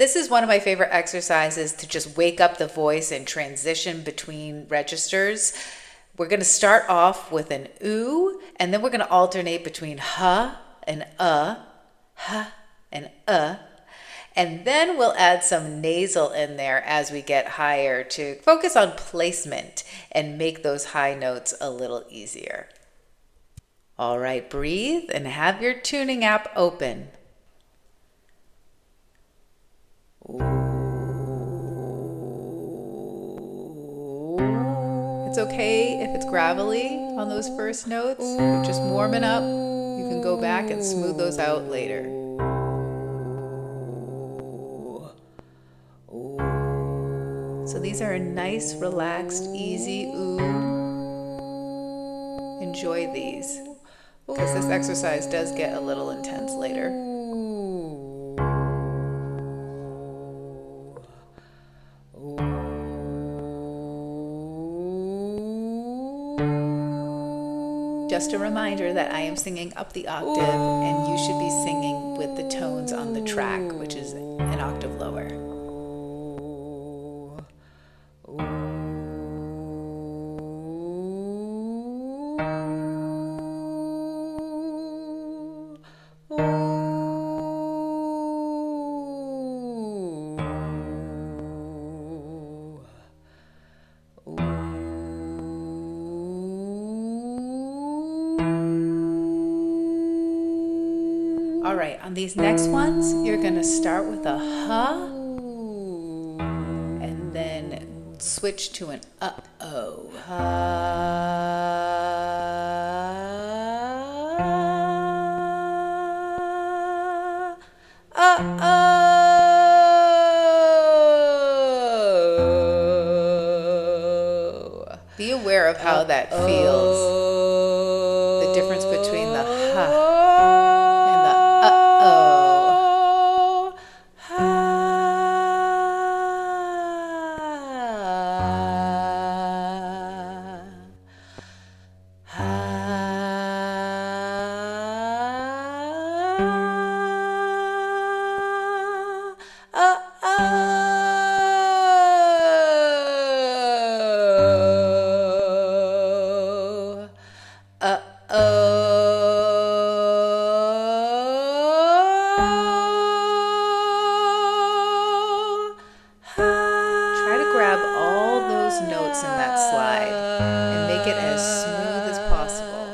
This is one of my favorite exercises to just wake up the voice and transition between registers. We're going to start off with an ooh, and then we're going to alternate between ha and ha and and then we'll add some nasal in there as we get higher to focus on placement and make those high notes a little easier. All right, breathe and have your tuning app open. It's okay if it's gravelly on those first notes. You're just warming up. You can go back and smooth those out later. So these are a nice, relaxed, easy ooh. Enjoy these, because this exercise does get a little intense later. Just a reminder that I am singing up the octave, and you should be singing with the tones on the track, which is an octave lower. All right, on these next ones, you're going to start with a ha, and then switch to an uh-oh. Ha, uh-oh. Be aware of how that feels, the difference between the ha notes in that slide and make it as smooth as possible.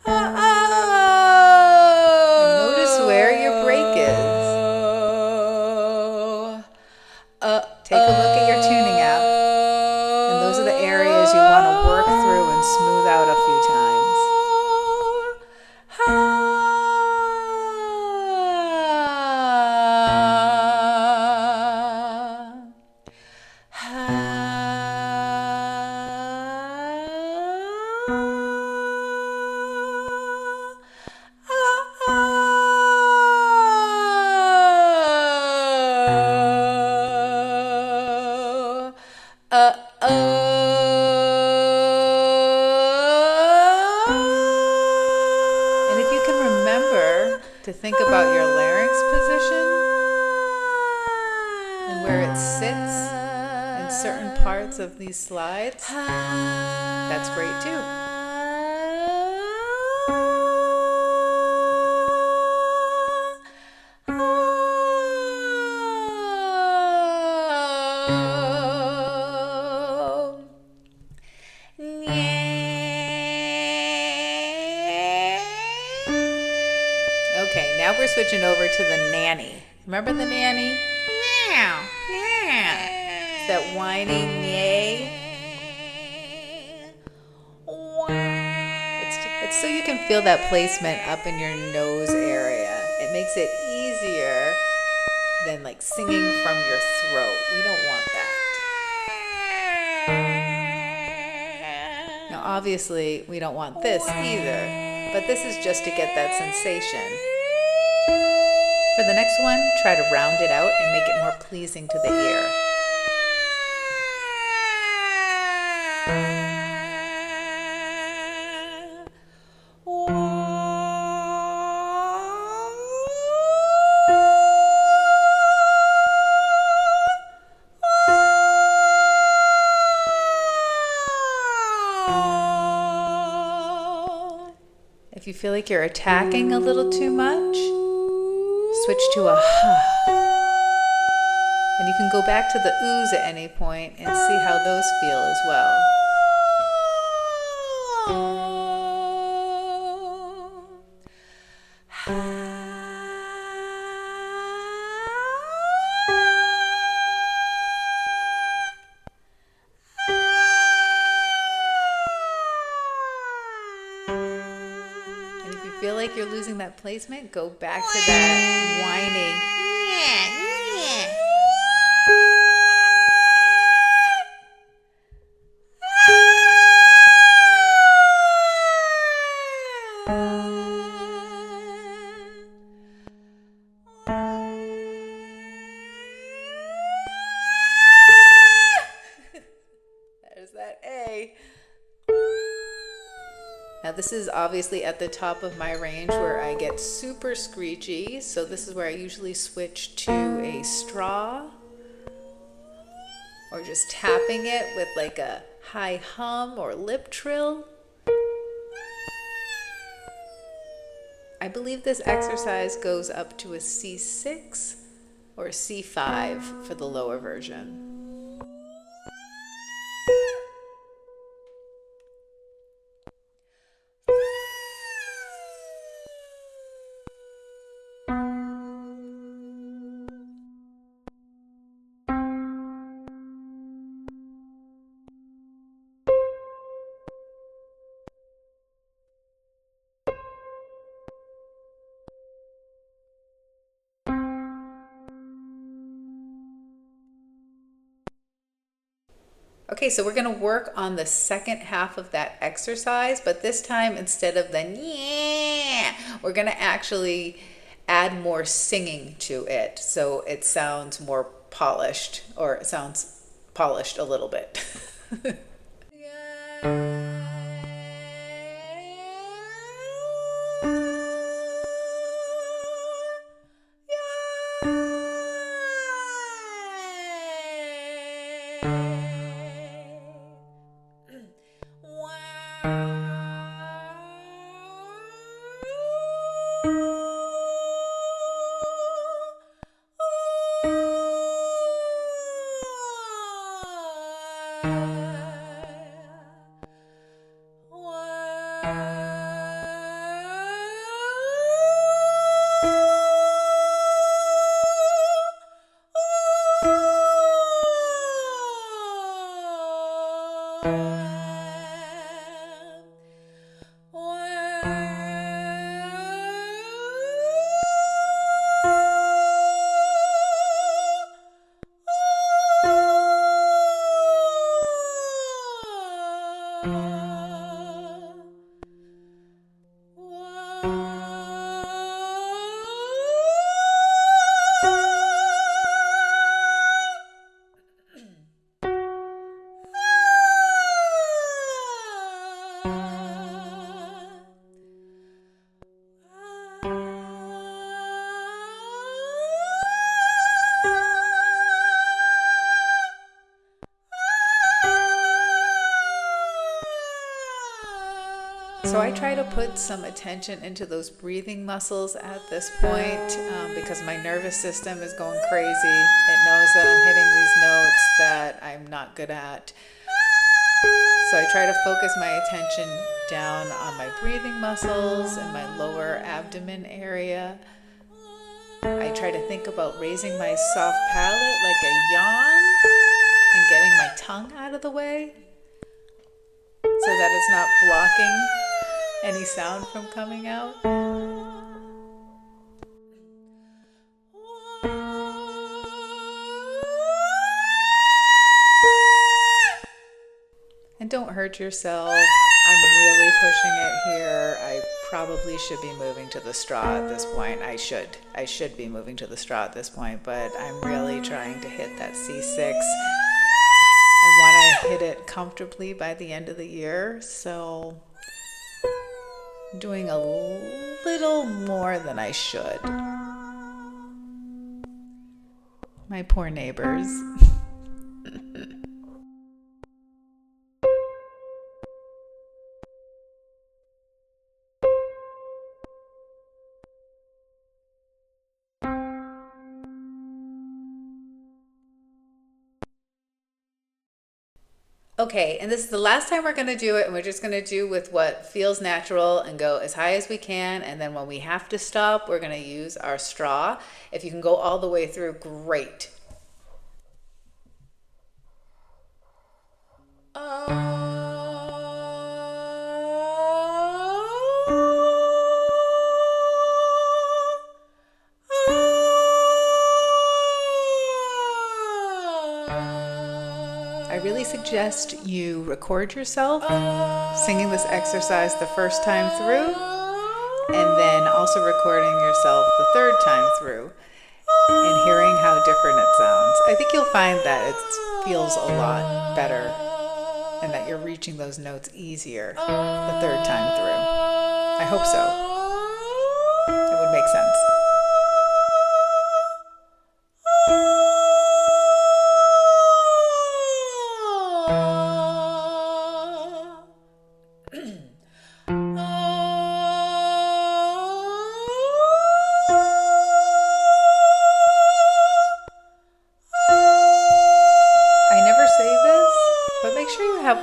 And notice where your break is. Take a look at your tuning app, and those are the areas you want to work through and smooth out a few times. And if you can remember to think about your larynx position and where it sits in certain parts of these slides, that's great too. Okay, now we're switching over to the nanny. Remember the nanny? Meow, meow. It's that whining yay. It's so you can feel that placement up in your nose area. It makes it easier than like singing from your throat. We don't want that. Now obviously we don't want this either, but this is just to get that sensation. For the next one, try to round it out and make it more pleasing to the ear. If you feel like you're attacking a little too much, switch to a ha. And you can go back to the oohs at any point and see how those feel as well. Feel like you're losing that placement, go back to that whining. There's that A. Now this is obviously at the top of my range where I get super screechy, so this is where I usually switch to a straw or just tapping it with like a high hum or lip trill. I believe this exercise goes up to a C6 or a C5 for the lower version. Okay, so we're gonna work on the second half of that exercise, but this time instead of the yeah, we're gonna actually add more singing to it so it sounds more polished, or it sounds polished a little bit. So I try to put some attention into those breathing muscles at this point because my nervous system is going crazy. It knows that I'm hitting these notes that I'm not good at. So I try to focus my attention down on my breathing muscles and my lower abdomen area. I try to think about raising my soft palate like a yawn and getting my tongue out of the way so that it's not blocking any sound from coming out. And don't hurt yourself. I'm really pushing it here. I probably should be moving to the straw at this point. I should be moving to the straw at this point, but I'm really trying to hit that C6. I want to hit it comfortably by the end of the year, so I'm doing a little more than I should. My poor neighbors. Okay, and this is the last time we're going to do it, and we're just going to do with what feels natural and go as high as we can, and then when we have to stop, we're going to use our straw. If you can go all the way through, great. I really suggest you record yourself singing this exercise the first time through, and then also recording yourself the third time through and hearing how different it sounds. I think you'll find that it feels a lot better and that you're reaching those notes easier the third time through. I hope so. It would make sense.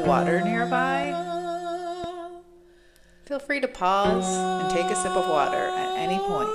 Water nearby. Feel free to pause and take a sip of water at any point.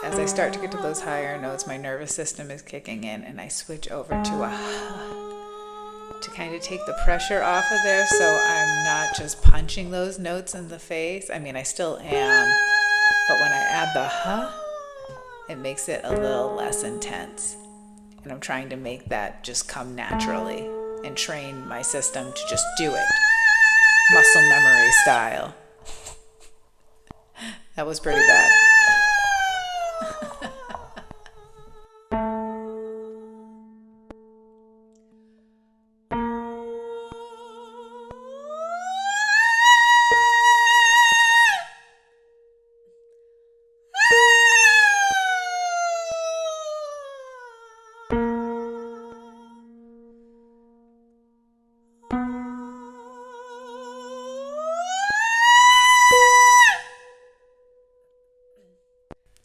As I start to get to those higher notes, my nervous system is kicking in, and I switch over to a to kind of take the pressure off of there, so I'm not just punching those notes in the face. I mean, I still am, but when I add the it makes it a little less intense. And I'm trying to make that just come naturally and train my system to just do it, muscle memory style. That was pretty bad.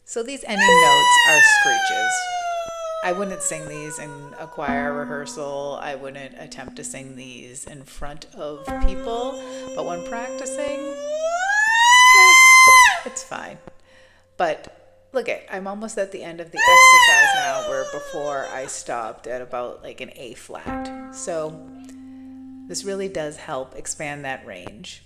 So these ending notes are screeches. I wouldn't sing these in a choir rehearsal. I wouldn't attempt to sing these in front of people. But when practicing, it's fine. But look I'm almost at the end of the exercise now, where before I stopped at about like an A flat. So this really does help expand that range.